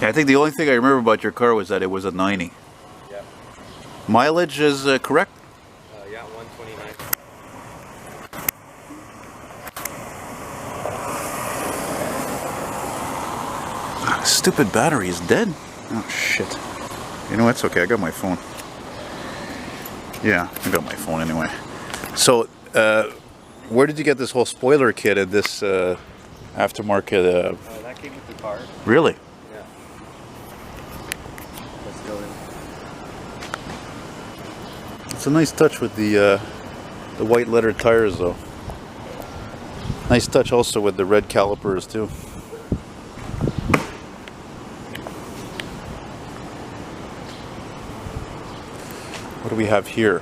Okay, I think the only thing I remember about your car was that it was a 90. Yeah. Mileage is correct? Yeah, 129. Stupid battery is dead. Oh shit. You know, that's okay. I got my phone. Yeah, I got my phone anyway. So, where did you get this whole spoiler kit and this aftermarket? That came with the car. Really? Yeah. Let's go in. It's a nice touch with the white lettered tires, though. Nice touch also with the red calipers too. What do we have here?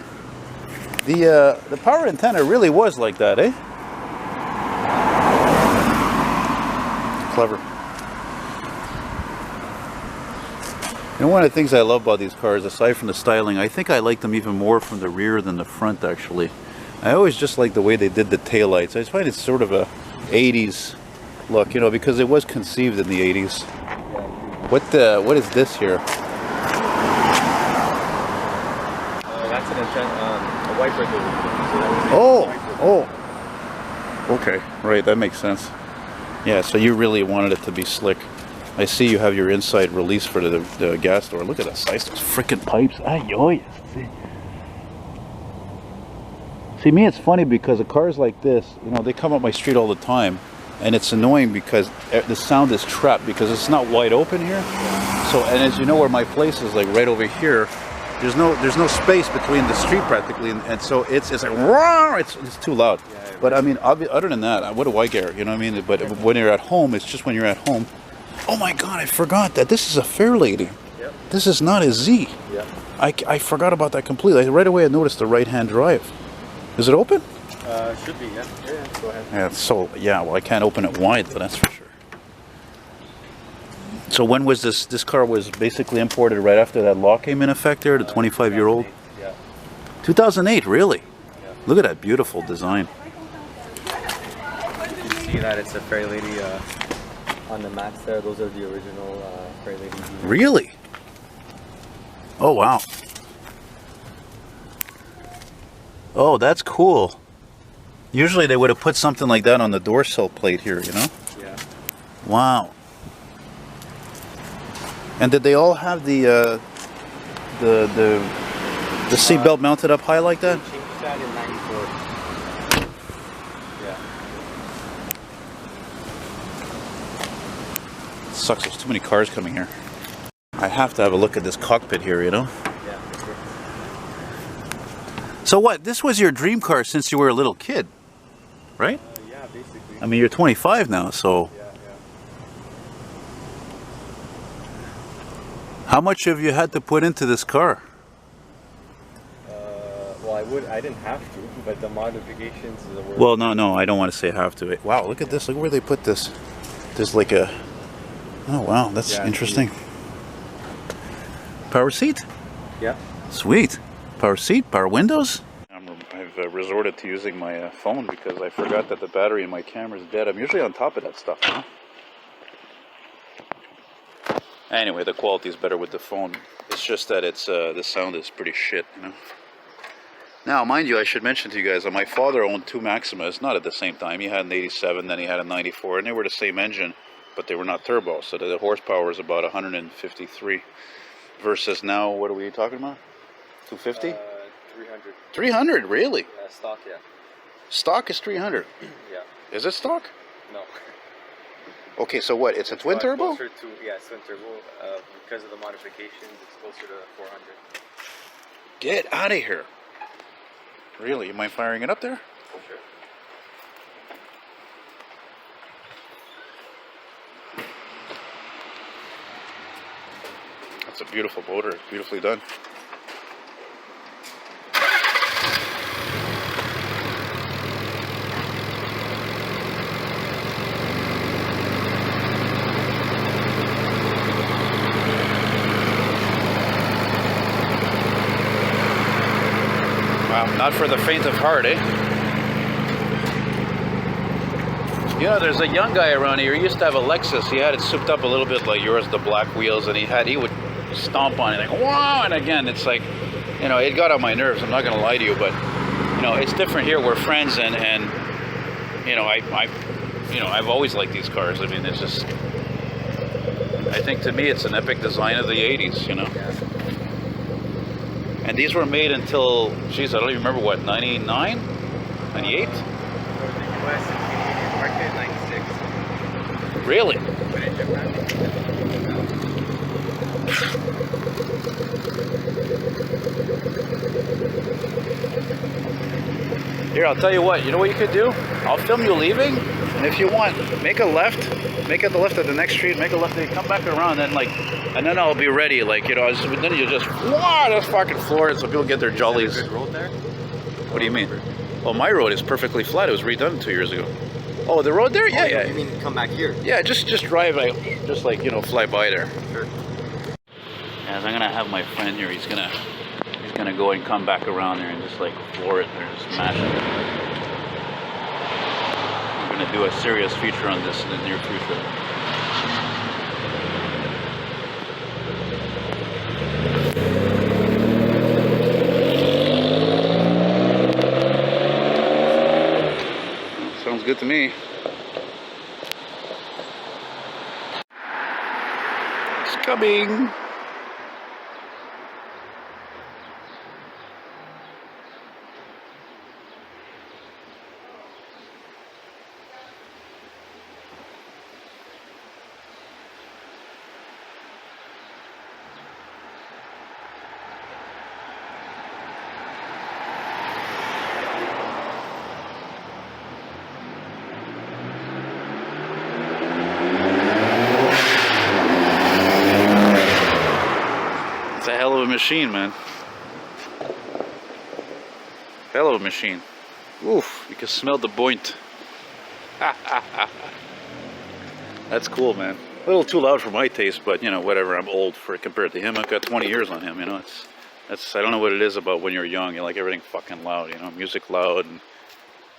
The power antenna really was like that, eh? Clever. You know, one of the things I love about these cars, aside from the styling, I think I like them even more from the rear than the front, actually. I always just like the way they did the taillights. I just find it's sort of a 80s look, you know, because it was conceived in the 80s. What is this here? That's an a wiper. Oh. Okay, right, that makes sense. Yeah, so you really wanted it to be slick. I see you have your inside release for the gas door. Look at the size of those freaking pipes. Ay, see, me, it's funny because the cars like this, you know, they come up my street all the time, and it's annoying because the sound is trapped because it's not wide open here. So, and as you know, where my place is, like right over here, there's no space between the street practically, and so it's like roar, it's too loud. Yeah, but I mean, other than that, what do I care? You know what I mean? But when you're at home, it's just when you're at home. Oh my God, I forgot that this is a Fairlay. Yep. This is not a Z. Yep. I forgot about that completely. Right away I noticed the right-hand drive. Is it open? Should be, yeah. Yeah, go ahead. Yeah, so, yeah, well, I can't open it wide, though, that's for sure. So when was this car was basically imported right after that law came in effect there, the 25-year-old? Yeah. 2008, really? Yeah. Look at that beautiful design. You can see that it's a Fairlay on the mats there. Those are the original Fairlay. Really? Oh, wow. Oh, that's cool. Usually they would have put something like that on the door sill plate here, you know? Yeah. Wow. And did they all have the seat belt mounted up high like that? They changed that in '94. Yeah. Sucks, there's too many cars coming here. I have to have a look at this cockpit here, you know? Yeah, for sure. So what, this was your dream car since you were a little kid, right? Yeah, basically. I mean, you're 25 now, so... Yeah. How much have you had to put into this car? Well, I didn't have to, but the modifications were... Well, no, I don't want to say have to. Wow, look at this. Look where they put this. There's like a... Oh, wow, that's interesting. Power seat? Yeah. Sweet. Power seat, power windows. I've resorted to using my phone because I forgot that the battery in my camera is dead. I'm usually on top of that stuff, huh? Anyway, the quality is better with the phone. It's just that it's the sound is pretty shit, you know. Now, mind you, I should mention to you guys that my father owned two Maximas, not at the same time. He had an 87, then he had a 94, and they were the same engine, but they were not turbo, so the horsepower is about 153. Versus now, what are we talking about? 250? 300. 300, really? Yeah, stock, yeah. Stock is 300? Yeah. Is it stock? No. Okay, so what? It's a twin turbo? Closer to, yeah, twin turbo. Because of the modifications, it's closer to 400. Get out of here. Really? You mind firing it up there? For sure. That's a beautiful motor. Beautifully done. Wow, not for the faint of heart, eh? You know, there's a young guy around here. He used to have a Lexus. He had it souped up a little bit like yours, the black wheels, and he would stomp on it like, wow, and again, it's like, you know, it got on my nerves. I'm not gonna lie to you, but you know, it's different here. We're friends, and you know, I've always liked these cars. I mean, it's just, I think to me, it's an epic design of the '80s. You know, and these were made until, geez, I don't even remember what, 99, 98. Market 96. Really? But in Japan, Here, I'll tell you what. You know what you could do? I'll film you leaving, and if you want, make a left. Make it the left at the next street. Make a left. Come back around, and then I'll be ready. Like, you know, then you just, wow, that's fucking Florida, so people get their jollies. good road there? What do you mean? Oh, my road is perfectly flat. It was redone 2 years ago. Oh, the road there? Yeah, yeah. You mean come back here? Yeah, just drive, just like, you know, fly by there. Sure. As I'm gonna have my friend here, he's gonna go and come back around there and just like floor it there, just smash it. I'm gonna do a serious feature on this in the near future. Sounds good to me. It's coming. It's a hell of a machine, man. Hell of a machine. Oof, you can smell the point. That's cool, man. A little too loud for my taste, but you know, whatever. I'm old for compared to him. I've got 20 years on him. You know, that's I don't know what it is about when you're young. You like everything fucking loud. You know, music loud.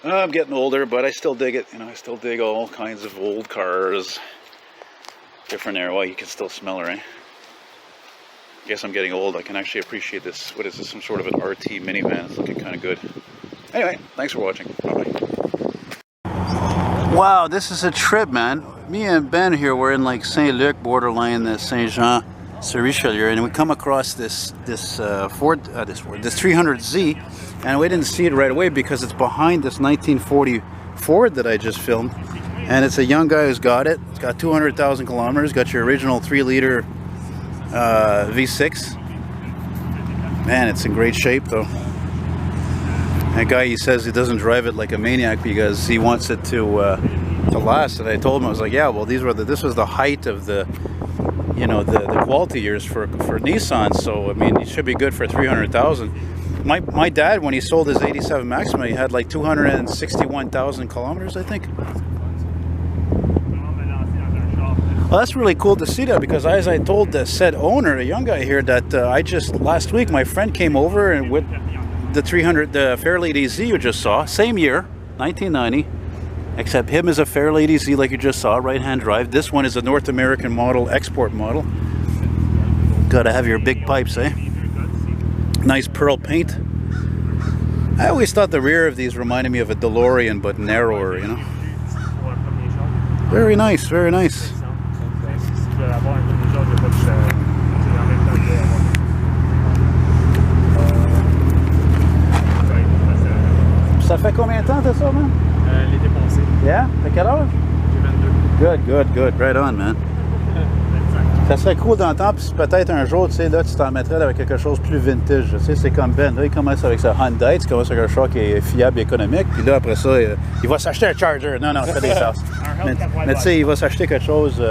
And I'm getting older, but I still dig it. You know, I still dig all kinds of old cars. Different era. Well, you can still smell it, right? I guess I'm getting old. I can actually appreciate this. What is this? Some sort of an RT minivan. It's looking kind of good. Anyway, thanks for watching. Bye-bye. Wow, this is a trip, man. Me and Ben here, we're in like Saint-Luc, borderline Saint-Jean, Richelieu, and we come across this 300Z, and we didn't see it right away because it's behind this 1940 Ford that I just filmed, and it's a young guy who's got it. It's got 200,000 kilometers. Got your original 3-liter V6. Man, it's in great shape though. That guy, he says he doesn't drive it like a maniac because he wants it to last. And I told him, I was like, yeah, well, this was the height of the, you know, the quality years for Nissan. So I mean, it should be good for 300,000. My dad, when he sold his '87 Maxima, he had like 261,000 kilometers, I think. Well, that's really cool to see that, because as I told the said owner, a young guy here, that last week my friend came over and with the Fairlay Z you just saw, same year, 1990, except him is a Fairlay Z like you just saw, right-hand drive. This one is a North American model, export model. Gotta have your big pipes, eh? Nice pearl paint. I always thought the rear of these reminded me of a DeLorean, but narrower, you know? Very nice, very nice. Ça fait combien de temps t'as ça, man? L'été passé. Yeah? T'as quel âge? J'ai 22. Good, good, good. Right on, man. Ça serait cool d'entendre, puis peut-être un jour, tu sais, là, tu t'en mettrais avec quelque chose de plus vintage. Tu sais, c'est comme Ben, là, il commence avec sa Hyundai, tu commences avec un char qui est fiable et économique, puis là, après ça, il va s'acheter un Charger. Non, non, c'est des sas. Mais tu sais, il va s'acheter quelque chose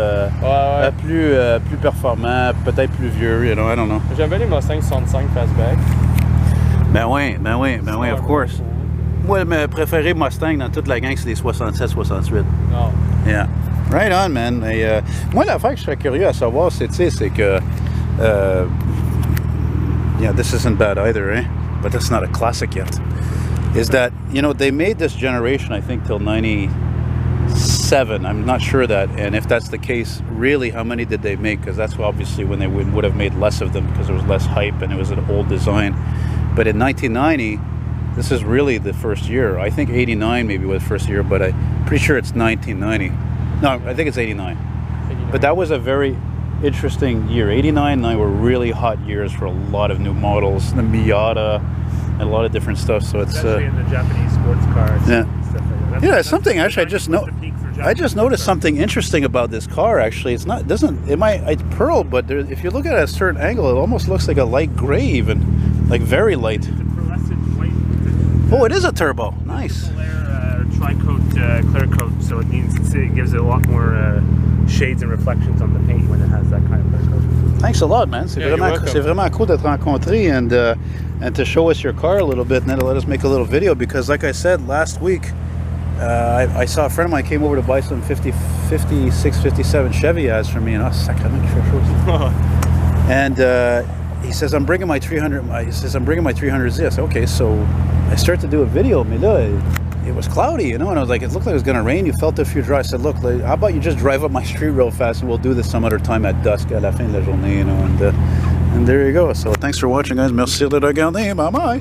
plus performant, peut-être plus vieux, you know, I don't know. J'aime bien les Mustang 65 fastback. Ben oui, of course. Moi, mes préférés Mustang dans toute la gang, c'est les 67-68. Non. Yeah. Right on, man. Et, moi, l'affaire que je serais curieux à savoir, c'est que, yeah, this isn't bad either, eh? But that's not a classic yet. Is that, you know, they made this generation, I think, till 90, 7. I'm not sure that, and if that's the case, really how many did they make? Because that's obviously when they would have made less of them because there was less hype and it was an old design. But in 1990, this is really the first year. I think 89 maybe was the first year, but I'm pretty sure it's 1990. No, I think it's 89. But that was a very interesting year. 89 and 9 were really hot years for a lot of new models, the Miata, and a lot of different stuff. So it's especially in the Japanese sports cars. Yeah. And stuff like that. Yeah, something actually I just noticed something interesting about this car. Actually, it's not it's pearl, but if you look at it at a certain angle, it almost looks like a light gray, even like very light. It's a pearlescent white. Oh, it is a turbo. Nice. Tri-coat, clear coat, so it means it gives it a lot more shades and reflections on the paint when it has that kind of clear coat. Thanks a lot, man. C'est vraiment cool d'être rencontré and to show us your car a little bit and then to let us make a little video, because like I said last week, I saw a friend of mine came over to buy some 56, 57 Chevy ads for me, and sacrément quelque chose. And he says, I'm bringing my 300. He says, I'm bringing my 300Z. I said, okay. So I start to do a video. Mais là, it was cloudy, you know, and I was like, it looked like it was gonna rain. You felt a few dry. I said, look, how about you just drive up my street real fast, and we'll do this some other time at dusk, à la fin de la journée, you know. And there you go. So thanks for watching, guys. Merci de regarder. Bye bye.